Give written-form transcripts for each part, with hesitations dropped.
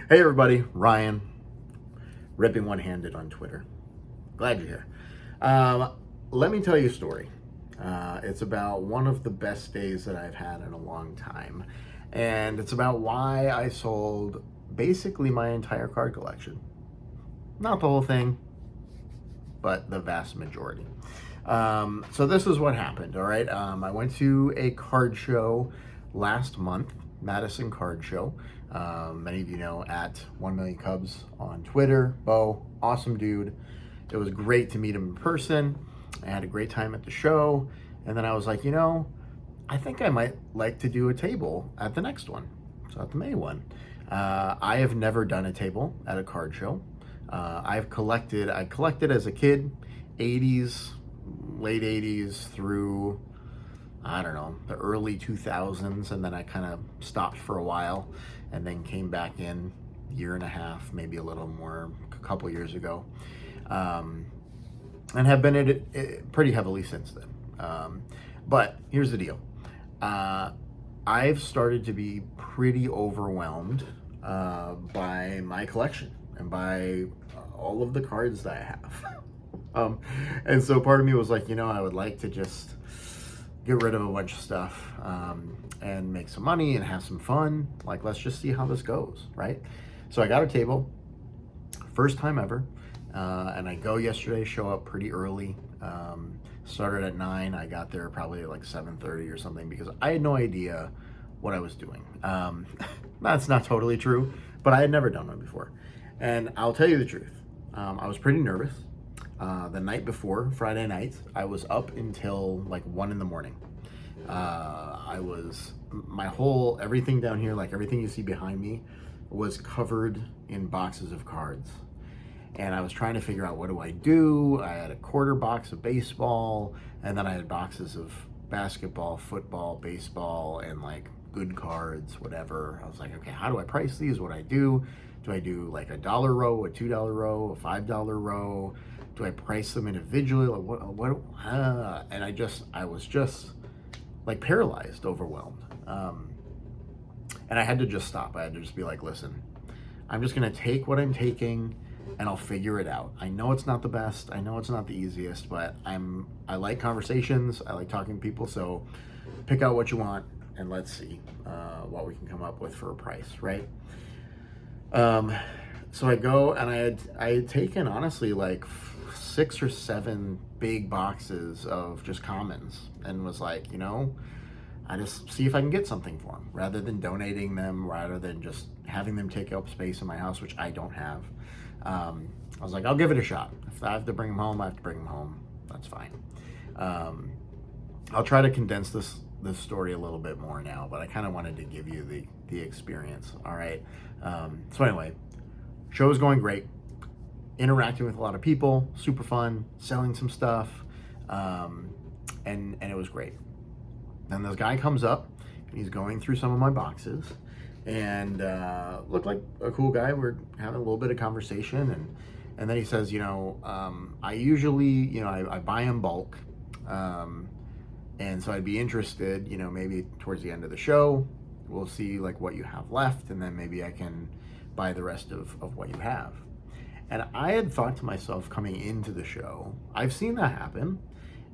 Hey everybody, Ryan, ripping one-handed on Twitter. Glad you're here. Let me tell you a story. It's about one of the best days that I've had in a long time, and it's about why I sold basically my entire card collection. Not the whole thing, but the vast majority. So this is what happened. All right, I went to a card show last month, Madison Card Show. Many of you know at 1 Million Cubs on Twitter. Bo, awesome dude. It was great to meet him in person. I had a great time at the show, and then I was like, I think I might like to do a table at the next one, so at the May one. I have never done a table at a card show. I collected as a kid, 80s, late 80s through, I don't know, the early 2000s, and then I kind of stopped for a while and then came back in a year and a half, maybe a little more, a couple years ago, and have been in it pretty heavily since then. But here's the deal. I've started to be pretty overwhelmed by my collection and by all of the cards that I have. And so part of me was like, I would like to just get rid of a bunch of stuff and make some money and have some fun. Like, let's just see how this goes, right? So I got a table, first time ever, and I go yesterday, show up pretty early. Started at 9. I got there probably at like 7:30 or something because I had no idea what I was doing. That's not totally true, but I had never done one before. And I'll tell you the truth. I was pretty nervous. The night before, Friday night, I was up until like 1 in the morning. Everything down here, like everything you see behind me, was covered in boxes of cards. And I was trying to figure out, what do I do? I had a quarter box of baseball, and then I had boxes of basketball, football, baseball, and like good cards, whatever. I was like, okay, how do I price these? What do I do? Do I do like a $1 row, a $2 row, a $5 row? Do I price them individually? Like and I was just like paralyzed, overwhelmed. And I had to just stop. I had to just be like, listen, I'm just gonna take what I'm taking and I'll figure it out. I know it's not the best. I know it's not the easiest, but I like conversations. I like talking to people. So pick out what you want and let's see what we can come up with for a price, right? So I go and I had taken honestly like 6 or 7 big boxes of just commons and was like, I just see if I can get something for them rather than donating them, rather than just having them take up space in my house, which I don't have. I was like, I'll give it a shot. If I have to bring them home, I have to bring them home. That's fine. I'll try to condense this story a little bit more now, but I kind of wanted to give you the experience. All right. So anyway, show is going great. Interacting with a lot of people, super fun, selling some stuff, and it was great. Then this guy comes up, and he's going through some of my boxes, and looked like a cool guy. We're having a little bit of conversation, and then he says, I usually, I buy in bulk, and so I'd be interested, maybe towards the end of the show, we'll see like what you have left, and then maybe I can buy the rest of what you have. And I had thought to myself coming into the show, I've seen that happen.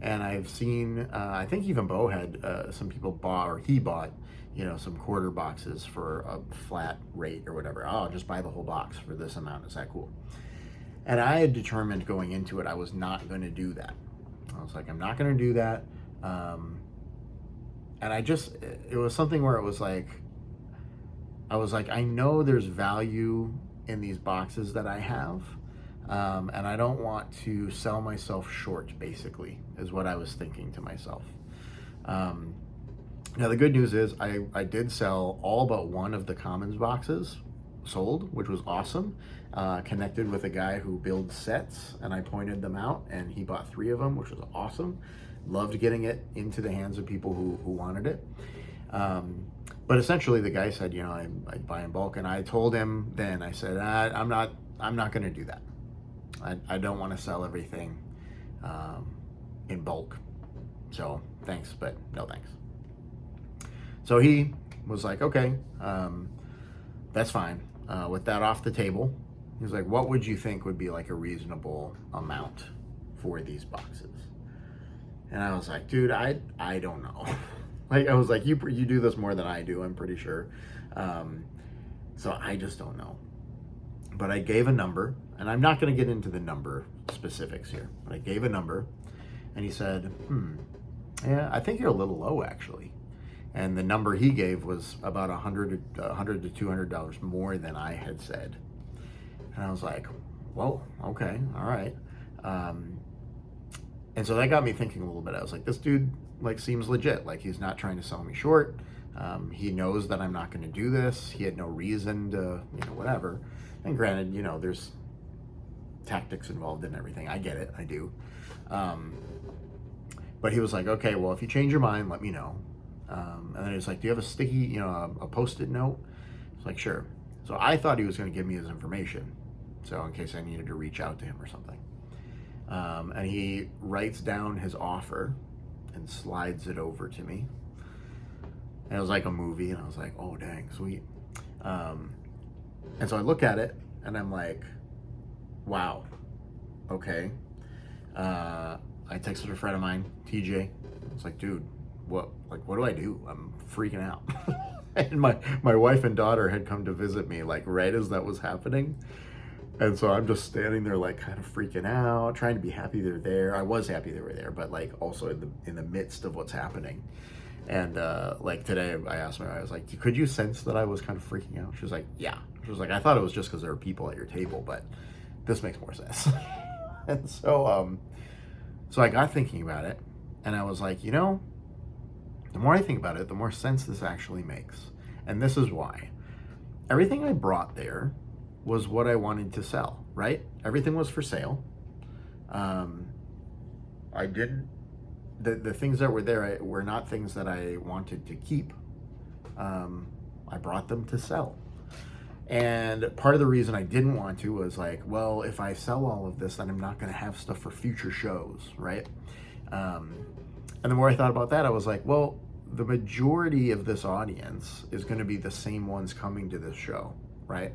And I've seen, I think even Bo had some people he bought, some quarter boxes for a flat rate or whatever. Oh, I'll just buy the whole box for this amount. Is that cool? And I had determined going into it, I was not going to do that. I was like, I'm not going to do that. And it was something where it was like, I know there's value in these boxes that I have. And I don't want to sell myself short, basically, is what I was thinking to myself. Now, the good news is I did sell all but one of the commons boxes sold, which was awesome. Connected with a guy who builds sets, and I pointed them out, and he bought 3 of them, which was awesome. Loved getting it into the hands of people who wanted it. But essentially, the guy said, I buy in bulk, and I told him then, I said, I'm not going to do that. I don't want to sell everything in bulk. So thanks, but no thanks. So he was like, okay, that's fine. with that off the table, he was like, what would you think would be like a reasonable amount for these boxes? And I was like, dude, I don't know. Like, I was like, you do this more than I do, I'm pretty sure. So I just don't know. But I gave a number, and I'm not going to get into the number specifics here, but I gave a number, and he said, yeah, I think you're a little low, actually. And the number he gave was about $100 to $200 more than I had said. And I was like, whoa, okay, all right. And so that got me thinking a little bit. I was like, this dude like seems legit. Like, he's not trying to sell me short. He knows that I'm not going to do this. He had no reason to, whatever. And granted, there's tactics involved in everything. I get it. I do. But he was like, okay, well, if you change your mind, let me know. And then he's like, do you have a sticky, a Post-it note? It's like, sure. So I thought he was going to give me his information, so in case I needed to reach out to him or something. And he writes down his offer and slides it over to me. And it was like a movie, and I was like, oh, dang, sweet. And so I look at it, and I'm like, wow, okay. I texted a friend of mine, TJ. I was like, dude, what do I do? I'm freaking out. And my wife and daughter had come to visit me, like, right as that was happening. And so I'm just standing there, like, kind of freaking out, trying to be happy they're there. I was happy they were there, but like also in the midst of what's happening. And like today, I asked her, I was like, could you sense that I was kind of freaking out? She was like, yeah. She was like, I thought it was just because there were people at your table, but this makes more sense. And so I got thinking about it, and I was like, the more I think about it, the more sense this actually makes. And this is why. Everything I brought there was what I wanted to sell, right? Everything was for sale. I didn't, the things that were there were not things that I wanted to keep. I brought them to sell. And part of the reason I didn't want to was like, well, if I sell all of this, then I'm not going to have stuff for future shows, right? And the more I thought about that, I was like, well, the majority of this audience is going to be the same ones coming to this show, right?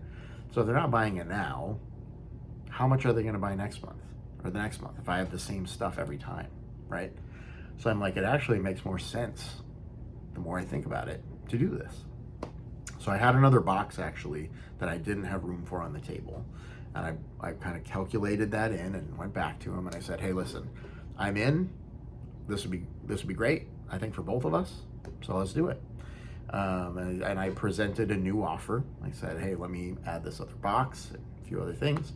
So if they're not buying it now, how much are they going to buy next month or the next month if I have the same stuff every time, right? So I'm like, it actually makes more sense the more I think about it to do this. So I had another box actually that I didn't have room for on the table. And I kind of calculated that in and went back to him and I said, hey, listen, I'm in. This would be great, I think, for both of us. So let's do it. And I presented a new offer. I said, hey, let me add this other box and a few other things.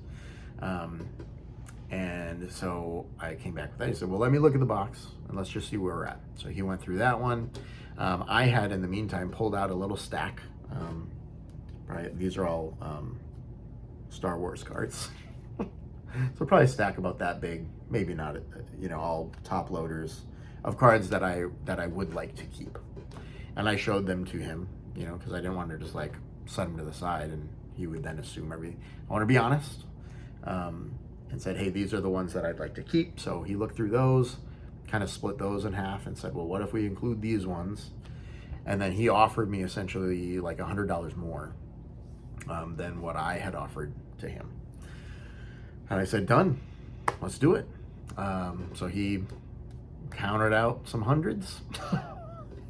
And so I came back with that. He said, well, let me look at the box and let's just see where we're at. So he went through that one. I had, in the meantime, pulled out a little stack. Right, these are all Star Wars cards. So probably a stack about that big, maybe not, all top loaders of cards that I would like to keep. And I showed them to him, because I didn't want to just like set them to the side and he would then assume everything. I want to be honest, and said, hey, these are the ones that I'd like to keep. So he looked through those, kind of split those in half and said, well, what if we include these ones? And then he offered me essentially like $100 more than what I had offered to him. And I said, done, let's do it. So he counted out some hundreds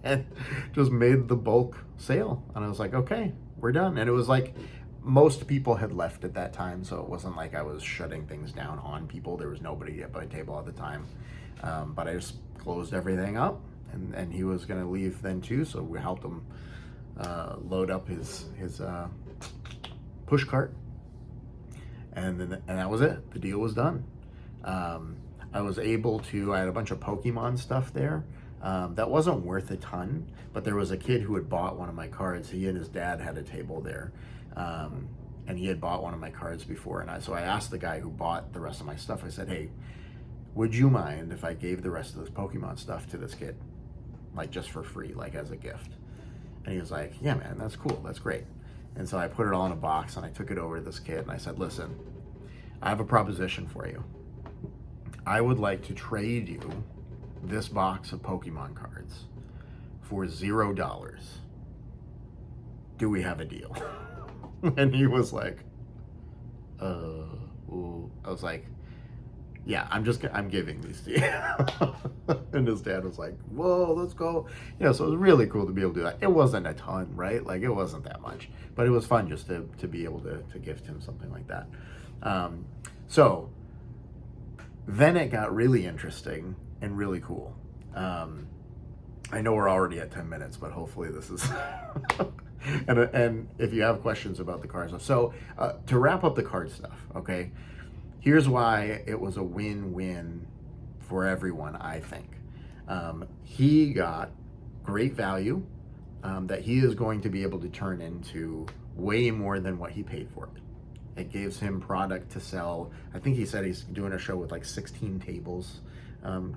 and just made the bulk sale. And I was like, okay, we're done. And it was like most people had left at that time. So it wasn't like I was shutting things down on people. There was nobody at my table at the time. But I just closed everything up and he was going to leave then too. So we helped him load up his push cart. And that was it. The deal was done. I was able to, I had a bunch of Pokemon stuff there. That wasn't worth a ton, but there was a kid who had bought one of my cards. He and his dad had a table there. And he had bought one of my cards before. So I asked the guy who bought the rest of my stuff, I said, hey, would you mind if I gave the rest of this Pokemon stuff to this kid? Like just for free, like as a gift. And he was like, yeah, man, that's cool. That's great. And so I put it all in a box and I took it over to this kid and I said, listen, I have a proposition for you. I would like to trade you this box of Pokemon cards for $0. Do we have a deal? And he was like, ooh. I was like, yeah, I'm giving these to you. And his dad was like, whoa, let's go. So it was really cool to be able to do that. It wasn't a ton, right? Like, it wasn't that much, but it was fun just to be able to gift him something like that. So then it got really interesting and really cool. I know we're already at 10 minutes, but hopefully this is and if you have questions about the card stuff. So to wrap up the card stuff, okay, here's why it was a win-win for everyone, I think. He got great value that he is going to be able to turn into way more than what he paid for it. It gives him product to sell. I think he said he's doing a show with like 16 tables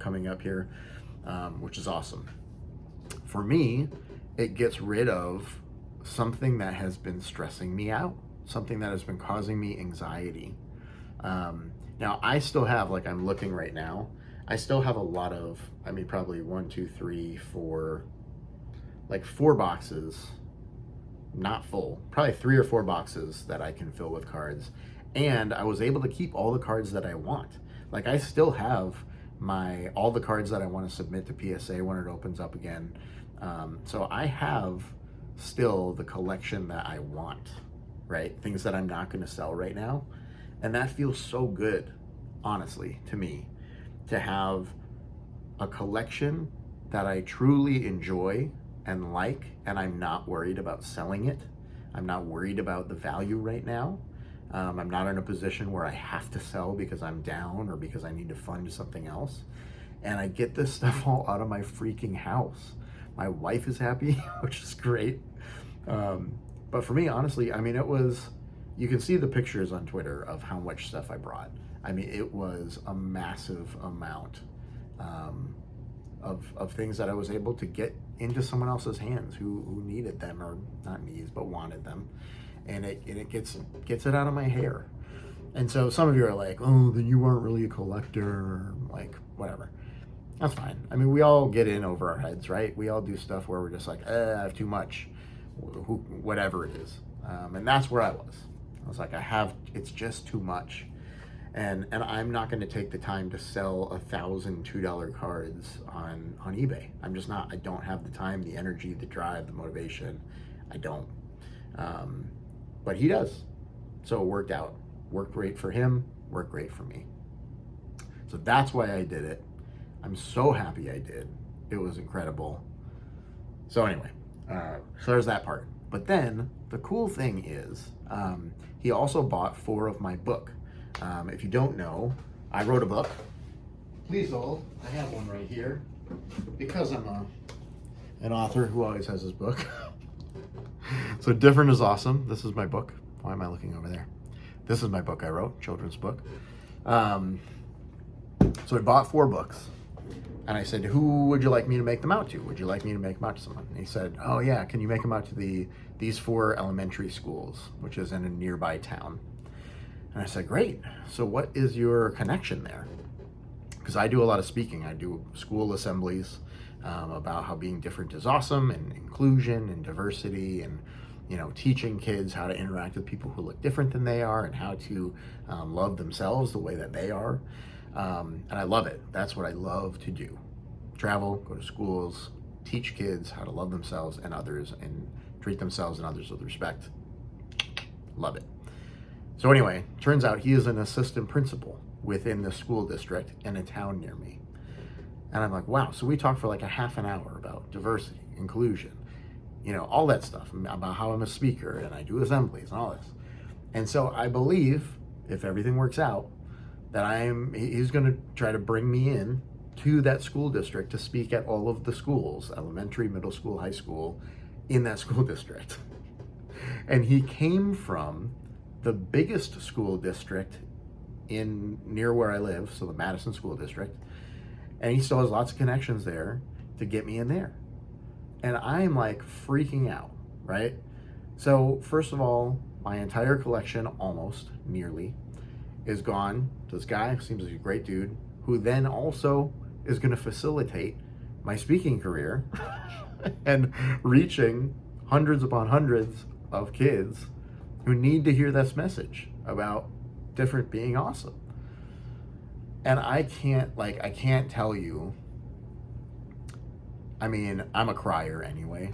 coming up here, which is awesome. For me, it gets rid of something that has been stressing me out, something that has been causing me anxiety. Now, I still have, like, I'm looking right now, I still have a lot of, probably 1, 2, 3, 4, like 4 boxes, not full, probably 3 or 4 boxes that I can fill with cards. And I was able to keep all the cards that I want. Like, I still have all the cards that I want to submit to PSA when it opens up again. So I have still the collection that I want, right? Things that I'm not going to sell right now. And that feels so good, honestly, to me, to have a collection that I truly enjoy and like, and I'm not worried about selling it. I'm not worried about the value right now. I'm not in a position where I have to sell because I'm down or because I need to fund something else. And I get this stuff all out of my freaking house. My wife is happy, which is great. But for me, honestly, it was, you can see the pictures on Twitter of how much stuff I brought. It was a massive amount of things that I was able to get into someone else's hands who needed them, or not needs, but wanted them. And it gets it out of my hair. And so some of you are like, oh, then you weren't really a collector, like, whatever. That's fine. We all get in over our heads, right? We all do stuff where we're just like, I have too much, whatever it is. And that's where I was. I was like, it's just too much. And I'm not going to take the time to sell 1,000 $2 cards on eBay. I'm just not. I don't have the time, the energy, the drive, the motivation. I don't. But he does. So it worked out. Worked great for him, worked great for me. So that's why I did it. I'm so happy I did. It was incredible. So anyway, so there's that part. But then the cool thing is, he also bought 4 of my book. If you don't know, I wrote a book. Please hold. I have one right here because I'm an author who always has his book. So Different is Awesome. This is my book. Why am I looking over there? This is my book I wrote, children's book. So I bought 4 books. And I said, who would you like me to make them out to? Would you like me to make them out to someone? And he said, oh yeah, can you make them out to these 4 elementary schools, which is in a nearby town? And I said, great. So what is your connection there? Because I do a lot of speaking. I do school assemblies about how being different is awesome, and inclusion and diversity, and teaching kids how to interact with people who look different than they are, and how to love themselves the way that they are. And I love it. That's what I love to do. Travel, go to schools, teach kids how to love themselves and others, and treat themselves and others with respect. Love it. So anyway, turns out he is an assistant principal within the school district in a town near me. And I'm like, wow. So we talked for like a half an hour about diversity, inclusion, all that stuff, about how I'm a speaker and I do assemblies and all this. And so I believe, if everything works out, that he's going to try to bring me in to that school district to speak at all of the schools, elementary, middle school, high school, in that school district. And he came from the biggest school district near where I live, so the Madison School District, and he still has lots of connections there to get me in there. And I'm like freaking out, right? So first of all, my entire collection, almost, nearly, is gone to this guy who seems like a great dude, who then also is going to facilitate my speaking career and reaching hundreds upon hundreds of kids who need to hear this message about different being awesome. And I can't tell you. I mean, I'm a crier anyway,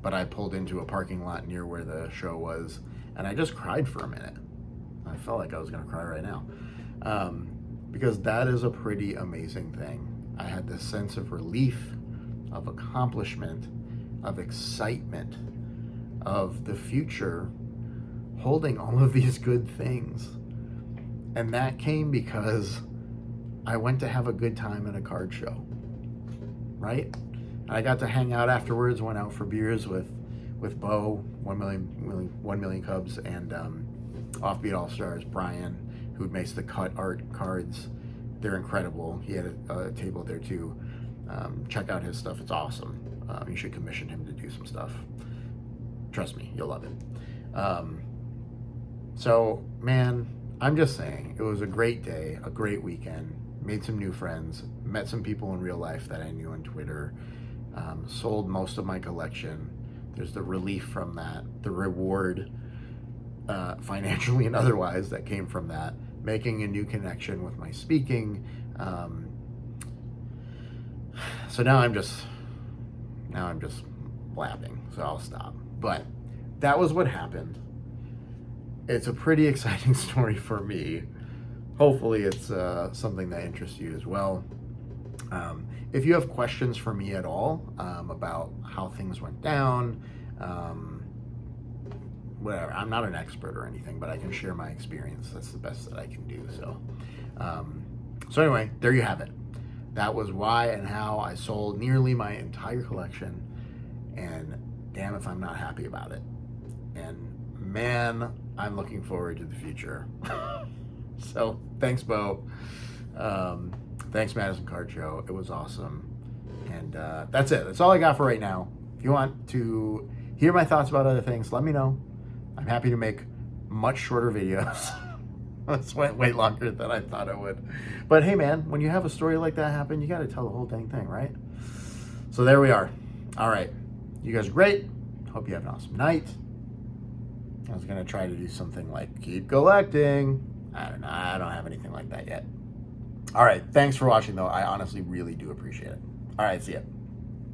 but I pulled into a parking lot near where the show was, and I just cried for a minute. I felt like I was going to cry right now, because that is a pretty amazing thing. I had this sense of relief, of accomplishment, of excitement, of the future holding all of these good things. And that came because I went to have a good time at a card show, right? I got to hang out afterwards, went out for beers with Bo, 1 million Cubs, and Offbeat All Stars, Brian, who makes the cut art cards. They're incredible. He had a table there too. Check out his stuff. It's awesome. You should commission him to do some stuff. Trust me, you'll love it. So, man, I'm just saying, it was a great day, a great weekend. Made some new friends, met some people in real life that I knew on Twitter, sold most of my collection. There's the relief from that, the reward, financially and otherwise, that came from that. Making a new connection with my speaking. So now I'm just blabbing, so I'll stop. But that was what happened. It's a pretty exciting story for me. Hopefully it's something that interests you as well. If you have questions for me at all about how things went down, whatever, I'm not an expert or anything, but I can share my experience. That's the best that I can do. So anyway, there you have it. That was why and how I sold nearly my entire collection, and damn if I'm not happy about it. And man, I'm looking forward to the future. So thanks, Bo. Thanks, Madison Card Show. It was awesome. And that's it. That's all I got for right now. If you want to hear my thoughts about other things, let me know. I'm happy to make much shorter videos. This went way longer than I thought it would. But hey, man, when you have a story like that happen, you got to tell the whole dang thing, right? So there we are. All right. You guys are great. Hope you have an awesome night. I was going to try to do something like keep collecting. I don't know. I don't have anything like that yet. All right. Thanks for watching, though. I honestly really do appreciate it. All right. See ya.